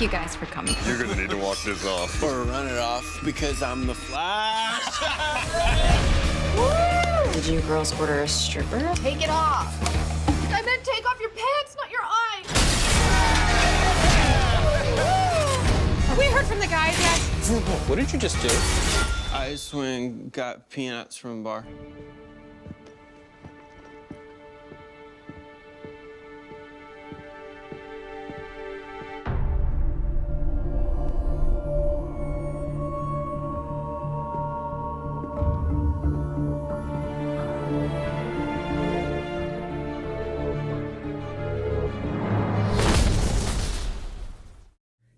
Thank you guys for coming. You're gonna need to walk this off. Or run it off because I'm the Flash. Did you girls order a stripper? Take it off. I meant take off your pants, not your eyes. Have we heard from the guys yet? What did you just do? I swing got peanuts from a bar.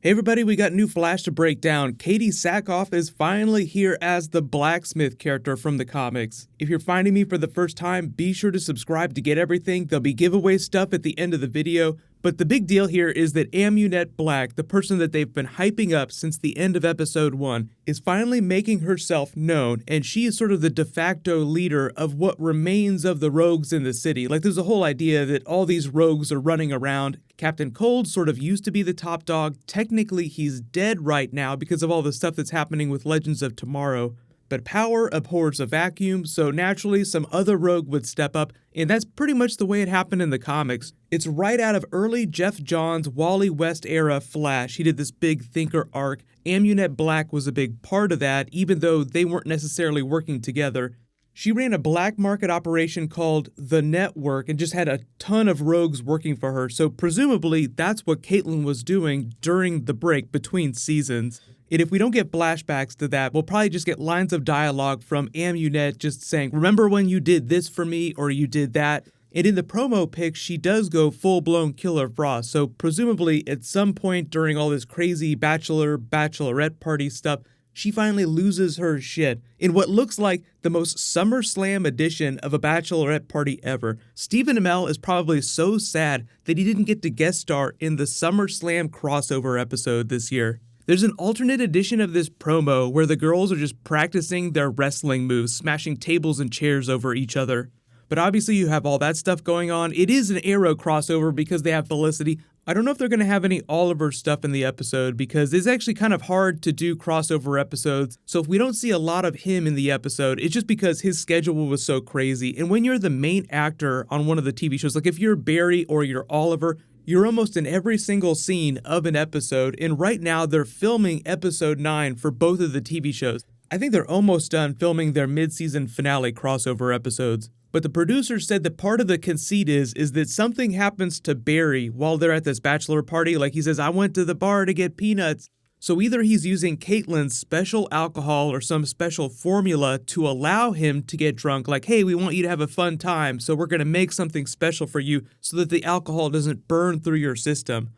Hey everybody, we got new Flash to break down. Katie Sackhoff is finally here as the Blacksmith character from the comics. If you're finding me for the first time, be sure to subscribe to get everything. There'll be giveaway stuff at the end of the video. But the big deal here is that Amunet Black, the person that they've been hyping up since the end of episode 1, is finally making herself known, and she is sort of the de facto leader of what remains of the rogues in the city. Like, there's a whole idea that all these rogues are running around. Captain Cold sort of used to be the top dog. Technically, he's dead right now because of all the stuff that's happening with Legends of Tomorrow. But power abhors a vacuum, so naturally some other rogue would step up, and that's pretty much the way it happened in the comics. It's right out of early Jeff Johns, Wally West era Flash. He did this big thinker arc. Amunet Black was a big part of that, even though they weren't necessarily working together. She ran a black market operation called The Network and just had a ton of rogues working for her, so presumably that's what Caitlin was doing during the break between seasons. And if we don't get flashbacks to that, we'll probably just get lines of dialogue from Amunet just saying, remember when you did this for me, or you did that? And in the promo pic, she does go full-blown Killer Frost, so presumably at some point during all this crazy bachelorette party stuff, she finally loses her shit in what looks like the most SummerSlam edition of a bachelorette party ever. Stephen Amell is probably so sad that he didn't get to guest star in the SummerSlam crossover episode this year. There's an alternate edition of this promo where the girls are just practicing their wrestling moves, smashing tables and chairs over each other. But obviously you have all that stuff going on. It is an Arrow crossover because they have Felicity. I don't know if they're going to have any Oliver stuff in the episode because it's actually kind of hard to do crossover episodes. So if we don't see a lot of him in the episode, it's just because his schedule was so crazy. And when you're the main actor on one of the TV shows, like if you're Barry or you're Oliver, you're almost in every single scene of an episode, and right now they're filming episode 9 for both of the TV shows. I think they're almost done filming their mid-season finale crossover episodes. But the producers said that part of the conceit is that something happens to Barry while they're at this bachelor party. Like he says, I went to the bar to get peanuts. So either he's using Caitlin's special alcohol or some special formula to allow him to get drunk, like, hey, we want you to have a fun time, so we're going to make something special for you so that the alcohol doesn't burn through your system.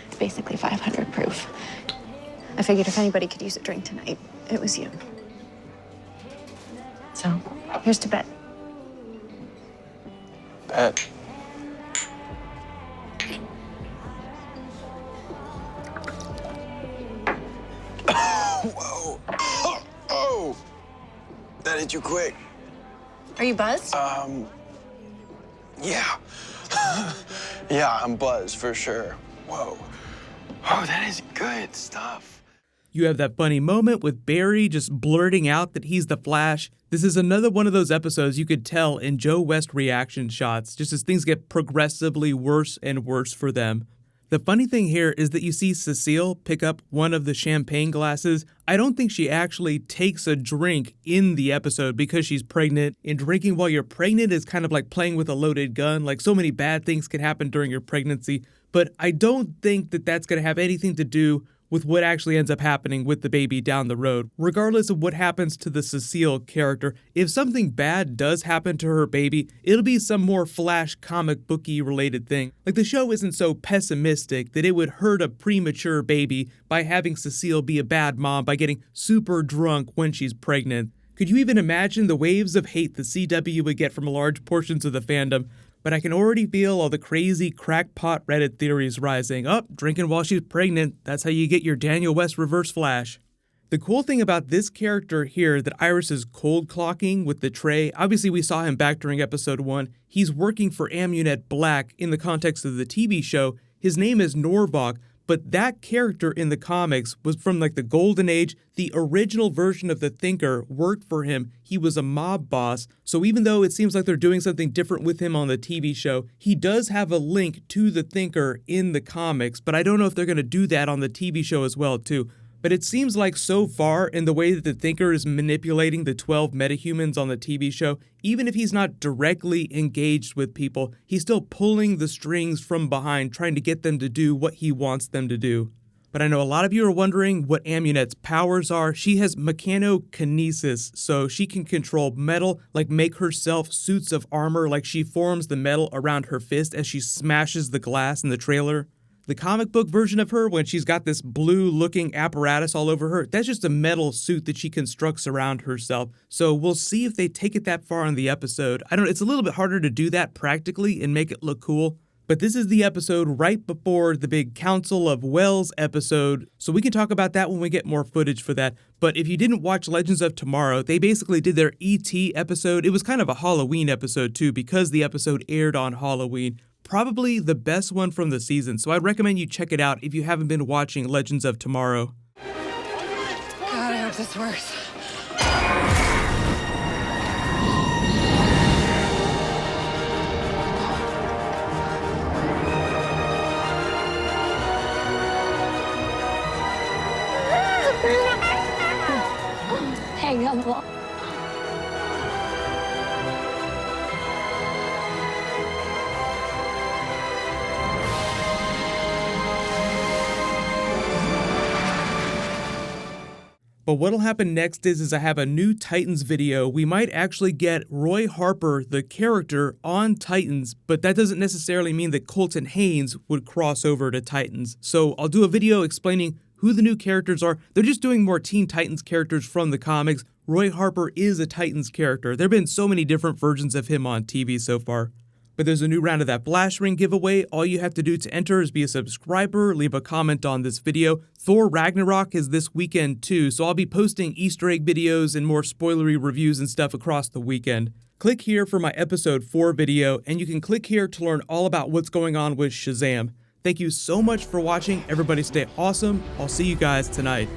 It's basically 500 proof. I figured if anybody could use a drink tonight, it was you. So, here's to bet. Bet. Whoa. Oh. That hit you quick. Are you buzzed? Yeah. Yeah, I'm buzzed for sure. Whoa. Oh, that is good stuff. You have that funny moment with Barry just blurting out that he's the Flash. This is another one of those episodes you could tell in Joe West reaction shots, just as things get progressively worse and worse for them. The funny thing here is that you see Cecile pick up one of the champagne glasses. I don't think she actually takes a drink in the episode because she's pregnant, and drinking while you're pregnant is kind of like playing with a loaded gun. Like, so many bad things can happen during your pregnancy, but I don't think that that's going to have anything to do with what actually ends up happening with the baby down the road. Regardless of what happens to the Cecile character, if something bad does happen to her baby, it'll be some more Flash comic booky related thing. Like, the show isn't so pessimistic that it would hurt a premature baby by having Cecile be a bad mom by getting super drunk when she's pregnant. Could you even imagine the waves of hate the CW would get from large portions of the fandom? But I can already feel all the crazy crackpot Reddit theories rising. Oh, drinking while she's pregnant, that's how you get your Daniel West reverse Flash. The cool thing about this character here that Iris is cold clocking with the tray, obviously we saw him back during episode 1, he's working for Amunet Black in the context of the TV show. His name is Norvok, but that character in the comics was from like the Golden Age. The original version of the Thinker worked for him. He was a mob boss. So even though it seems like they're doing something different with him on the TV show, he does have a link to the Thinker in the comics, but I don't know if they're going to do that on the TV show as well too. But it seems like so far, in the way that the Thinker is manipulating the 12 metahumans on the TV show, even if he's not directly engaged with people, he's still pulling the strings from behind, trying to get them to do what he wants them to do. But I know a lot of you are wondering what Amunet's powers are. She has mechanokinesis, so she can control metal, like make herself suits of armor, like she forms the metal around her fist as she smashes the glass in the trailer. The comic book version of her, when she's got this blue-looking apparatus all over her, that's just a metal suit that she constructs around herself. So we'll see if they take it that far in the episode. I don't know, it's a little bit harder to do that practically and make it look cool. But this is the episode right before the big Council of Wells episode, so we can talk about that when we get more footage for that. But if you didn't watch Legends of Tomorrow, they basically did their E.T. episode. It was kind of a Halloween episode too, because the episode aired on Halloween. Probably the best one from the season, so I'd recommend you check it out if you haven't been watching Legends of Tomorrow. God, I hope this works. Hang on. But what'll happen next is I have a new Titans video. We might actually get Roy Harper, the character, on Titans, but that doesn't necessarily mean that Colton Haynes would cross over to Titans. So I'll do a video explaining who the new characters are. They're just doing more Teen Titans characters from the comics. Roy Harper is a Titans character. There have been so many different versions of him on TV so far. But there's a new round of that Flash Ring giveaway. All you have to do to enter is be a subscriber, leave a comment on this video. Thor Ragnarok is this weekend too, so I'll be posting Easter egg videos and more spoilery reviews and stuff across the weekend. Click here for my episode 4 video, and you can click here to learn all about what's going on with Shazam. Thank you so much for watching. Everybody stay awesome. I'll see you guys tonight.